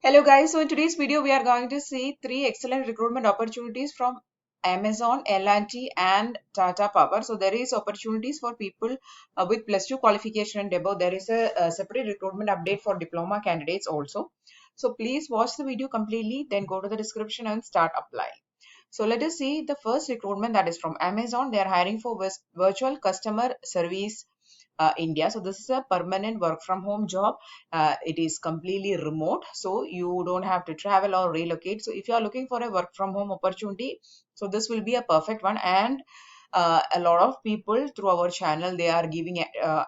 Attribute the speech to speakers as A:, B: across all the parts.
A: Hello guys, so in today's video we are going to see three excellent recruitment opportunities from Amazon, L&T and Tata Power. So there is opportunities for people with +2 qualification and above. There is a separate recruitment update for diploma candidates also. So please watch the video completely, then go to the description and start applying. So let us see the first recruitment, that is from Amazon. They are hiring for virtual customer service India. So this is a permanent work from home job. It is completely remote, so you don't have to travel or relocate. So if you are looking for a work from home opportunity, so this will be a perfect one. And a lot of people through our channel, they are giving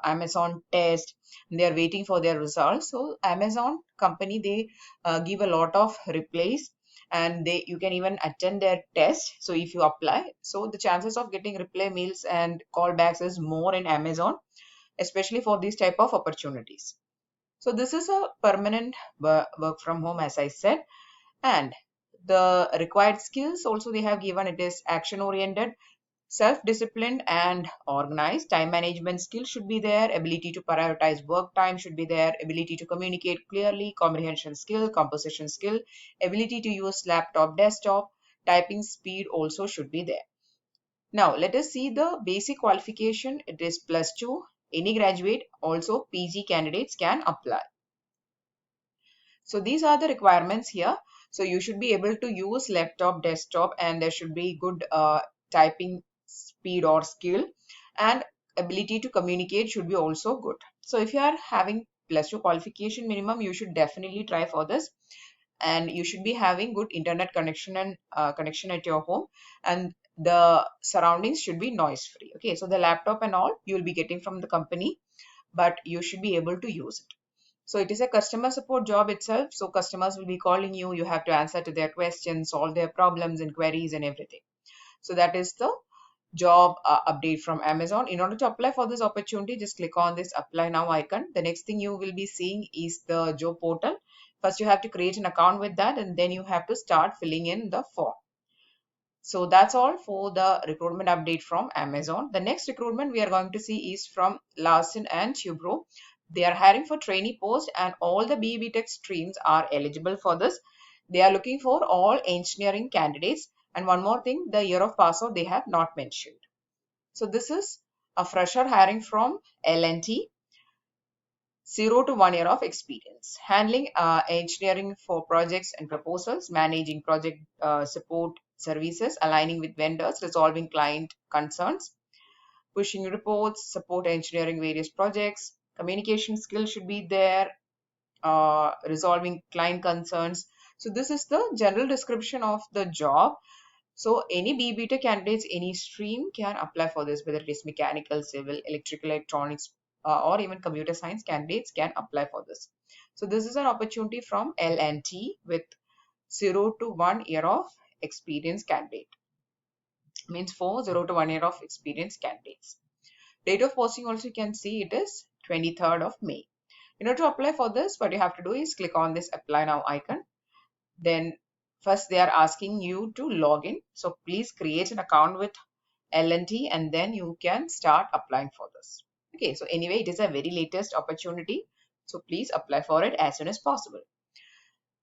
A: Amazon test. They are waiting for their results. So Amazon company, they give a lot of replies, and you can even attend their test. So if you apply, so the chances of getting reply mails and callbacks is more in Amazon, especially for these type of opportunities. So this is a permanent work from home, as I said. And the required skills also they have given, it is action oriented, self-disciplined and organized. Time management skills should be there. Ability to prioritize work time should be there. Ability to communicate clearly. Comprehension skill, composition skill, ability to use laptop, desktop. Typing speed also should be there. Now let us see the basic qualification. It is +2. Any graduate, also PG candidates can apply. So these are the requirements here. So you should be able to use laptop, desktop, and there should be good typing speed or skill, and ability to communicate should be also good. So if you are having +2 qualification minimum, you should definitely try for this. And you should be having good internet connection and connection at your home, and the surroundings should be noise free. Okay, so the laptop and all you will be getting from the company, but you should be able to use it. So it is a customer support job itself. So customers will be calling you. You have to answer to their questions, solve their problems and queries and everything. So that is the job update from Amazon. In order to apply for this opportunity, just click on this apply now icon. The next thing you will be seeing is the job portal. First, you have to create an account with that, and then you have to start filling in the form. So that's all for the recruitment update from Amazon. The next recruitment we are going to see is from Larsen and Toubro. They are hiring for trainee post, and all the BE Tech streams are eligible for this. They are looking for all engineering candidates. And one more thing, the year of pass out they have not mentioned. So this is a fresher hiring from L&T. 0 to 1 year of experience, handling engineering for projects and proposals, managing project support services, aligning with vendors, resolving client concerns, pushing reports, support engineering various projects. Communication skills should be there, resolving client concerns. So this is the general description of the job. So any BBTech candidates, any stream can apply for this, whether it is mechanical, civil, electrical, electronics, or even computer science candidates can apply for this. So this is an opportunity from L&T with 0 to 1 year of experience candidate. Means for 0 to 1 year of experience candidates. Date of posting also you can see it is 23rd of May. In order to apply for this, what you have to do is click on this apply now icon. Then first they are asking you to log in. So please create an account with L&T, and then you can start applying for this. Okay, so anyway, it is a very latest opportunity. So please apply for it as soon as possible.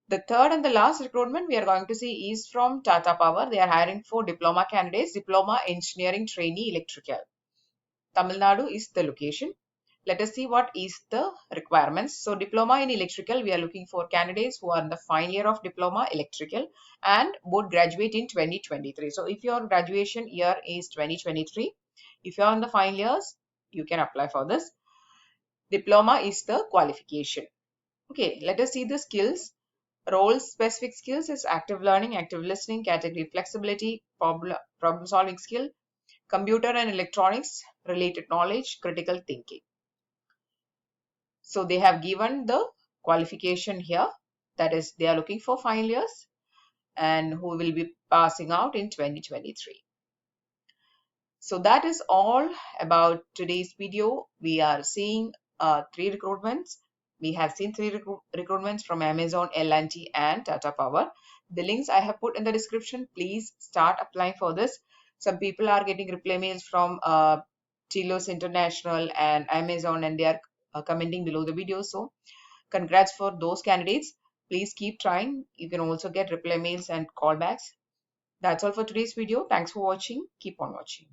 A: The third and the last recruitment we are going to see is from Tata Power. They are hiring for diploma candidates, diploma engineering trainee electrical. Tamil Nadu is the location. Let us see what is the requirements. So diploma in electrical, we are looking for candidates who are in the final year of diploma electrical and would graduate in 2023. So if your graduation year is 2023, if you are in the final years, you can apply for this. Diploma is the qualification. Okay, let us see the skills. Role specific skills is active learning, active listening, category flexibility, problem solving skill, computer and electronics related knowledge, critical thinking. So they have given the qualification here, that is they are looking for final years and who will be passing out in 2023. So that is all about today's video. We are seeing three recruitments. We have seen three recruitments from Amazon, L&T and Tata Power. The links I have put in the description. Please start applying for this. Some people are getting reply mails from Telos International and Amazon, and they are commenting below the video. So congrats for those candidates. Please keep trying. You can also get reply mails and callbacks. That's all for today's video. Thanks for watching. Keep on watching.